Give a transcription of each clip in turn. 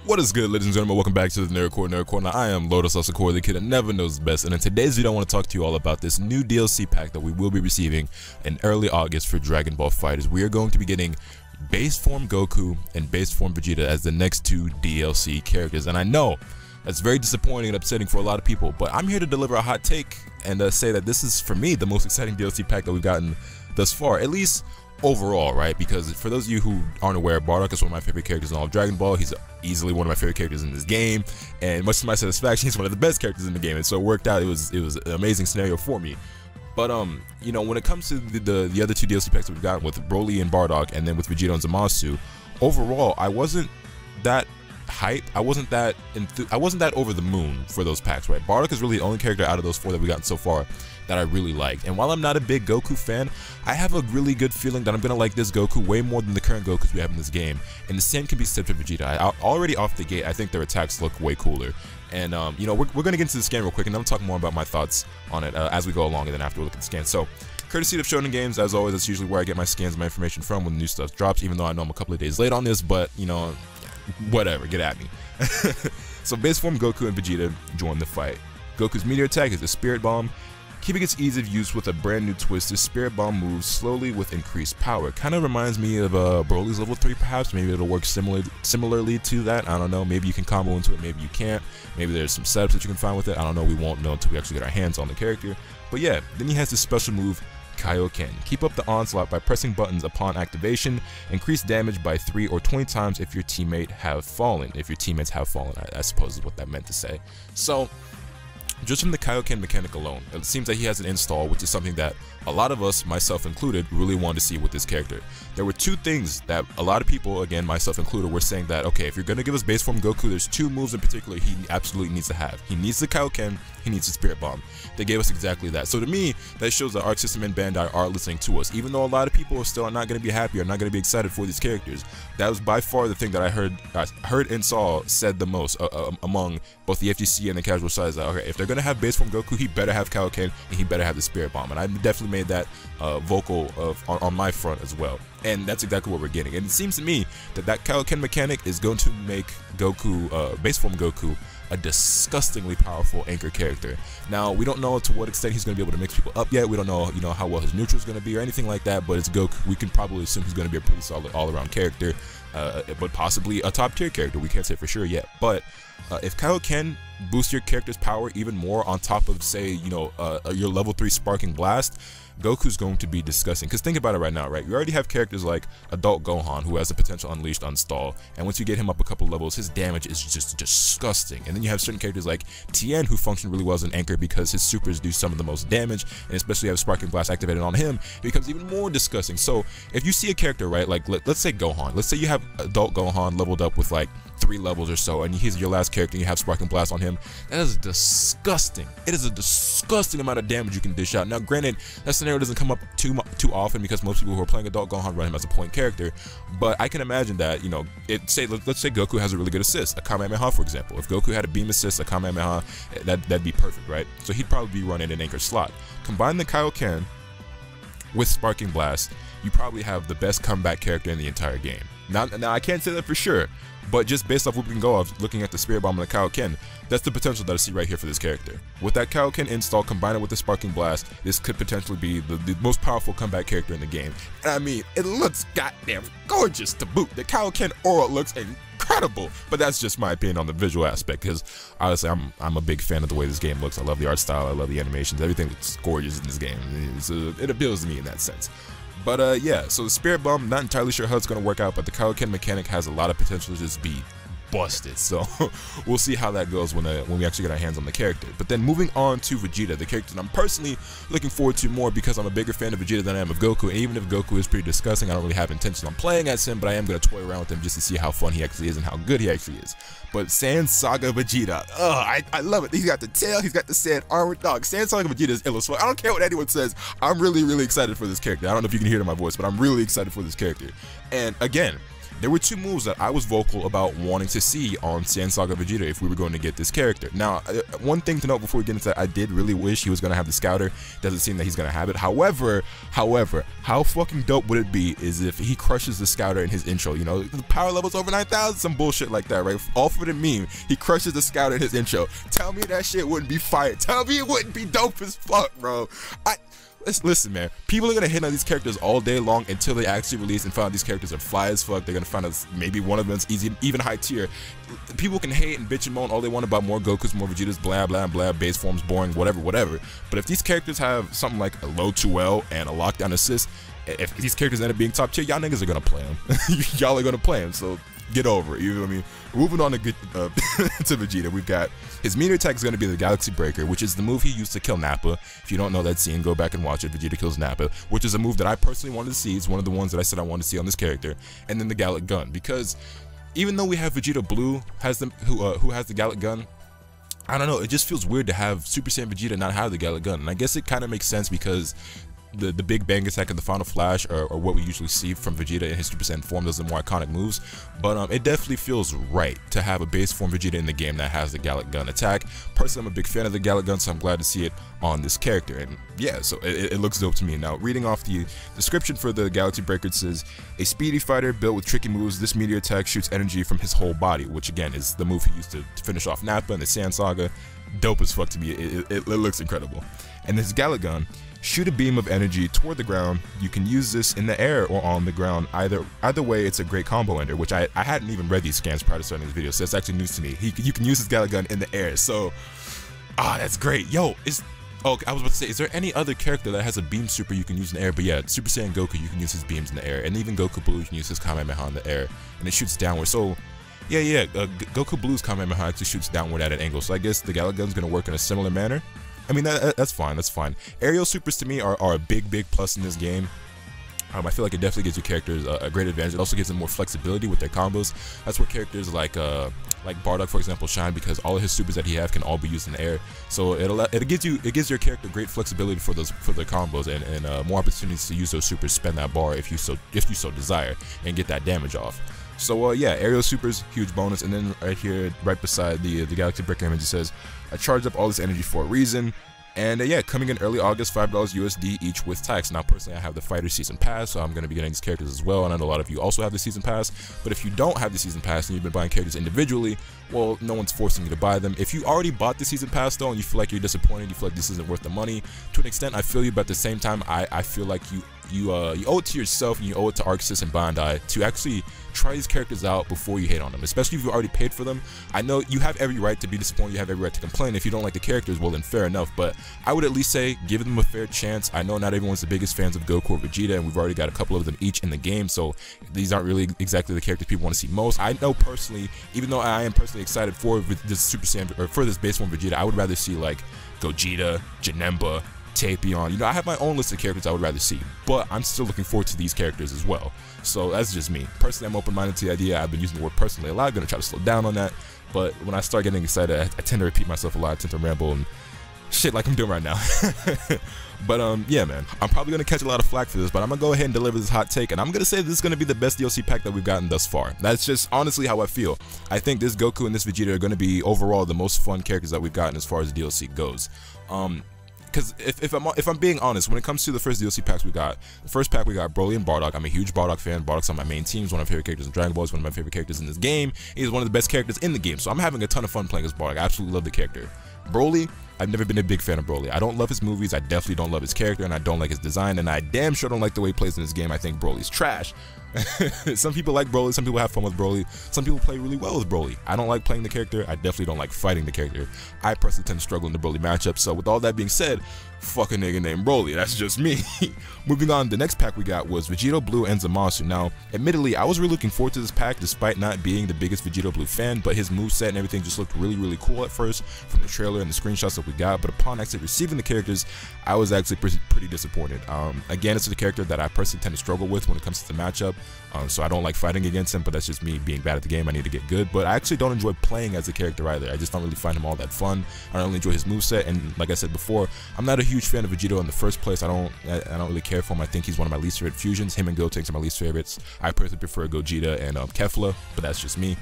What is good, ladies and gentlemen? Welcome back to the Nerd Corner. I am Lotus Osakor, the kid that never knows best, and in today's video I want to talk to you all about this new DLC pack that we will be receiving in early August for Dragon Ball FighterZ. We are going to be getting base form Goku and base form Vegeta as the next two DLC characters, and I know that's very disappointing and upsetting for a lot of people, but I'm here to deliver a hot take and say that this is, for me, the most exciting DLC pack that we've gotten thus far, at least overall, right? Because for those of you who aren't aware, Bardock is one of my favorite characters in all of Dragon Ball. He's easily one of my favorite characters in this game, and much to my satisfaction, he's one of the best characters in the game, and so it worked out. It was an amazing scenario for me. But you know, when it comes to the other two DLC packs that we've got with Broly and Bardock, and then with Vegeta and Zamasu, overall I wasn't that hype. I wasn't that over the moon for those packs, right? Bardock is really the only character out of those four that we've gotten so far that I really liked. And while I'm not a big Goku fan, I have a really good feeling that I'm gonna like this Goku way more than the current Gokus we have in this game. And the same can be said for Vegeta. Already off the gate, I think their attacks look way cooler. And you know, we're gonna get into the scan real quick, and I'm gonna talk more about my thoughts on it as we go along, and then after we look at the scan. So, courtesy of Shonen Games, as always, that's usually where I get my scans and my information from when new stuff drops, even though I know I'm a couple of days late on this, but you know, whatever, get at me. So base form Goku and Vegeta join the fight. Goku's meteor attack is the Spirit Bomb. Keeping its ease of use with a brand new twist, the Spirit Bomb moves slowly with increased power. Kind of reminds me of Broly's level 3 perhaps. Maybe it'll work similarly to that. I don't know. Maybe you can combo into it, maybe you can't. Maybe there's some setups that you can find with it. I don't know. We won't know until we actually get our hands on the character. But yeah, then he has this special move, Kaioken. Keep up the onslaught by pressing buttons upon activation. Increase damage by 3 or 20 times if your teammates have fallen. I suppose is what that meant to say. So, just from the Kaioken mechanic alone, it seems that he has an install, which is something that a lot of us, myself included, really wanted to see with this character. There were two things that a lot of people, again, myself included, were saying that, okay, if you're going to give us base form Goku, there's two moves in particular he absolutely needs to have. He needs the Kaioken, he needs the Spirit Bomb. They gave us exactly that. So to me, that shows that Arc System and Bandai are listening to us. Even though a lot of people are still not going to be happy or not going to be excited for these characters, that was by far the thing that I heard and saw said the most among both the FGC and the casual sides. That, okay, if they're going to have base form Goku, he better have Kaioken and he better have the Spirit Bomb. And I definitely made that vocal on my front as well. And that's exactly what we're getting. And it seems to me that that Kaioken mechanic is going to make Goku, base form Goku, a disgustingly powerful anchor character. Now, we don't know to what extent he's going to be able to mix people up yet. We don't know, you know, how well his neutral is going to be or anything like that, but it's Goku. We can probably assume he's going to be a pretty solid all-around character, but possibly a top-tier character. We can't say for sure yet. But if Kaioken boosts your character's power even more on top of, say, you know, your level 3 Sparking Blast, Goku's going to be disgusting. Because think about it right now, right? You already have characters like Adult Gohan, who has the potential Unleashed Unstall, and once you get him up a couple levels, his damage is just disgusting. And then you have certain characters like Tien, who function really well as an anchor because his supers do some of the most damage, and especially have Sparking Blast activated on him, it becomes even more disgusting. So if you see a character, right, like let's say Gohan, let's say you have Adult Gohan leveled up with like 3 levels or so, and he's your last character and you have Sparking Blast on him, that is disgusting. It is a disgusting amount of damage you can dish out. Now granted, that scenario doesn't come up too often because most people who are playing Adult Gohan run him as a point character, but I can imagine that, you know, let's say Goku has a really good assist, a Kamehameha for example. If Goku had a beam assist, a Kamehameha, that'd be perfect, right? So he'd probably be running an anchor slot. Combine the Kaioken with Sparking Blast, you probably have the best comeback character in the entire game. Now I can't say that for sure, but just based off what we can go off, looking at the Spirit Bomb and the Kaioken, that's the potential that I see right here for this character. With that Kaioken install, combined with the Sparking Blast, this could potentially be the most powerful comeback character in the game. And I mean, it looks goddamn gorgeous to boot. The Kaioken aura looks incredible, but that's just my opinion on the visual aspect, because honestly, I'm a big fan of the way this game looks. I love the art style, I love the animations, everything looks gorgeous in this game. It appeals to me in that sense. But yeah, so the Spirit Bomb, not entirely sure how it's going to work out, but the Kaioken mechanic has a lot of potential to just be busted. So we'll see how that goes when we actually get our hands on the character. But then moving on to Vegeta, the character that I'm personally looking forward to more because I'm a bigger fan of Vegeta than I am of Goku. And even if Goku is pretty disgusting, I don't really have intentions on playing as him, but I am going to toy around with him just to see how fun he actually is and how good he actually is. But Saiyan Saga Vegeta, I love it. He's got the tail, he's got the Saiyan armor. Dog, Saiyan Saga Vegeta is ill as fuck. I don't care what anyone says. I'm really, really excited for this character. I don't know if you can hear it in my voice, but I'm really excited for this character. And again, there were two moves that I was vocal about wanting to see on Saiyan Saga Vegeta if we were going to get this character. Now, one thing to note before we get into that, I did really wish he was going to have the Scouter. Doesn't seem that he's going to have it. However, how fucking dope would it be is if he crushes the Scouter in his intro, you know, the power level's over 9,000, some bullshit like that, right? All for the meme, he crushes the Scouter in his intro. Tell me that shit wouldn't be fire. Tell me it wouldn't be dope as fuck, bro. Listen, man, people are gonna hit on these characters all day long until they actually release and find out these characters are fly as fuck. They're gonna find out maybe one of them's easy, even high tier. People can hate and bitch and moan all they want about more Gokus, more Vegetas, blah blah blah, base forms boring, whatever. But if these characters have something like a low 2L and a lockdown assist, if these characters end up being top tier, y'all niggas are gonna play them. Y'all are gonna play them. So get over it, you know what I mean? Moving on to to Vegeta, we've got his meter attack is going to be the Galaxy Breaker, which is the move he used to kill Nappa. If you don't know that scene, go back and watch it. Vegeta kills Nappa, which is a move that I personally wanted to see. It's one of the ones that I said I wanted to see on this character. And then the Gallic Gun, because even though we have Vegeta Blue who has the Gallic Gun, I don't know, it just feels weird to have Super Saiyan Vegeta not have the Gallic Gun. And I guess it kind of makes sense because the big bang attack and the final flash are what we usually see from Vegeta in his Super Saiyan form. Those are the more iconic moves, but it definitely feels right to have a base form Vegeta in the game that has the Gallic Gun attack. Personally, I'm a big fan of the Gallic Gun, so I'm glad to see it on this character, and yeah, so it looks dope to me. Now, reading off the description for the Galaxy Breaker, it says, a speedy fighter built with tricky moves, this meteor attack shoots energy from his whole body, which again is the move he used to finish off Nappa in the Saiyan Saga. Dope as fuck to me. It looks incredible. And this Gallic Gun, shoot a beam of energy toward the ground. You can use this in the air or on the ground. Either way, it's a great combo ender, which I hadn't even read these scans prior to starting this video, so that's actually news to me. You can use this Gallic Gun in the air, so that's great. Yo, I was about to say, is there any other character that has a beam super you can use in the air? But yeah, Super Saiyan Goku, you can use his beams in the air, and even Goku Blue, you can use his Kamehameha in the air, and it shoots downward. So yeah, Goku Blue's Kamehameha actually shoots downward at an angle, so I guess the Gallic Gun's gonna work in a similar manner. I mean, that's fine. Aerial supers to me are a big plus in this game. I feel like it definitely gives your characters a great advantage. It also gives them more flexibility with their combos. That's where characters like Bardock, for example, shine, because all of his supers that he have can all be used in the air. So it gives your character great flexibility for their combos and more opportunities to use those supers, spend that bar if you so desire, and get that damage off. So yeah, aerial supers, huge bonus. And then right here, right beside the Galaxy Breaker image, it says, I charged up all this energy for a reason. And yeah, coming in early August, $5 USD each with tax. Now, personally, I have the Fighter Season Pass, so I'm going to be getting these characters as well. And I know a lot of you also have the Season Pass. But if you don't have the Season Pass and you've been buying characters individually, well, no one's forcing you to buy them. If you already bought the Season Pass, though, and you feel like you're disappointed, you feel like this isn't worth the money, to an extent, I feel you. But at the same time, I feel like you owe it to yourself and you owe it to Arxis and Bandai to actually try these characters out before you hate on them, especially if you already paid for them. I know you have every right to be disappointed, you have every right to complain. If you don't like the characters, well then fair enough, but I would at least say give them a fair chance. I know not everyone's the biggest fans of Goku or Vegeta, and we've already got a couple of them each in the game, so these aren't really exactly the characters people want to see most. I know personally, even though I am personally excited for this Super Saiyan, or for this base form Vegeta, I would rather see like Gogeta, Janemba, Tapion. You know, I have my own list of characters I would rather see, but I'm still looking forward to these characters as well. So that's just me. Personally, I'm open-minded to the idea. I've been using the word personally a lot. I'm going to try to slow down on that, but when I start getting excited, I tend to repeat myself a lot. I tend to ramble and shit like I'm doing right now. But yeah, man, I'm probably going to catch a lot of flack for this, but I'm going to go ahead and deliver this hot take, and I'm going to say this is going to be the best DLC pack that we've gotten thus far. That's just honestly how I feel. I think this Goku and this Vegeta are going to be overall the most fun characters that we've gotten as far as DLC goes. Because if I'm being honest, when it comes to the first DLC packs we got, the first pack we got Broly and Bardock. I'm a huge Bardock fan. Bardock's on my main team. He's one of my favorite characters in Dragon Ball. He's one of my favorite characters in this game. He's one of the best characters in the game, so I'm having a ton of fun playing as Bardock. I absolutely love the character. Broly, I've never been a big fan of Broly. I don't love his movies, I definitely don't love his character, and I don't like his design, and I damn sure don't like the way he plays in this game. I think Broly's trash. Some people like Broly, some people have fun with Broly, some people play really well with Broly. I don't like playing the character, I definitely don't like fighting the character. I personally tend to struggle in the Broly matchup, so with all that being said, fuck a nigga named Broly, that's just me. Moving on, the next pack we got was Vegeta Blue and Zamasu. Now, admittedly, I was really looking forward to this pack despite not being the biggest Vegeta Blue fan, but his moveset and everything just looked really cool at first from the trailer. trailer and the screenshots that we got, but upon actually receiving the characters, I was actually pretty disappointed. Again, it's a character that I personally tend to struggle with when it comes to the matchup, so I don't like fighting against him, but that's just me being bad at the game. I need to get good, but I actually don't enjoy playing as a character either. I just don't really find him all that fun. I don't really enjoy his moveset, and like I said before, I'm not a huge fan of Vegeta in the first place. I don't really care for him. I think he's one of my least favorite fusions. Him and Gotenks are my least favorites. I personally prefer Gogeta and Kefla, but that's just me.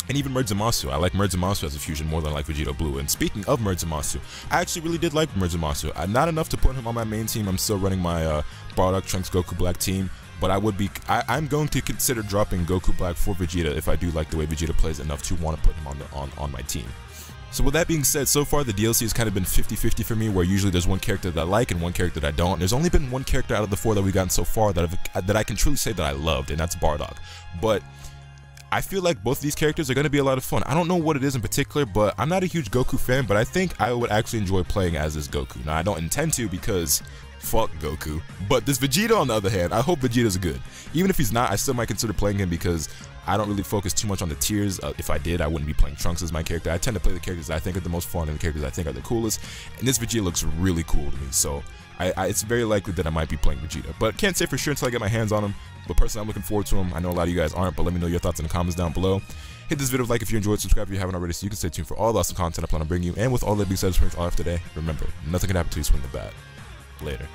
And even Merge Zamasu. I like Merge Zamasu as a fusion more than I like Vegeta Blue. And speaking of Merge Zamasu, I actually really did like Merge Zamasu. Not enough to put him on my main team. I'm still running my Bardock Trunks Goku Black team. But I'm going to consider dropping Goku Black for Vegeta if I do like the way Vegeta plays enough to want to put him on my team. So with that being said, so far the DLC has kind of been 50-50 for me, where usually there's one character that I like and one character that I don't. There's only been one character out of the 4 that we've gotten so far that I can truly say that I loved, and that's Bardock. But I feel like both of these characters are going to be a lot of fun. I don't know what it is in particular, but I'm not a huge Goku fan, but I think I would actually enjoy playing as this Goku. Now, I don't intend to because fuck Goku. But this Vegeta, on the other hand, I hope Vegeta's good. Even if he's not, I still might consider playing him because I don't really focus too much on the tiers. If I did, I wouldn't be playing Trunks as my character. I tend to play the characters that I think are the most fun and the characters I think are the coolest. And this Vegeta looks really cool to me, so it's very likely that I might be playing Vegeta. But can't say for sure until I get my hands on him. But personally, I'm looking forward to him. I know a lot of you guys aren't, but let me know your thoughts in the comments down below. Hit this video with a like if you enjoyed, subscribe if you haven't already, so you can stay tuned for all the awesome content I plan on bringing you. And with all that being said, all after today, remember, nothing can happen until you swing the bat. Later.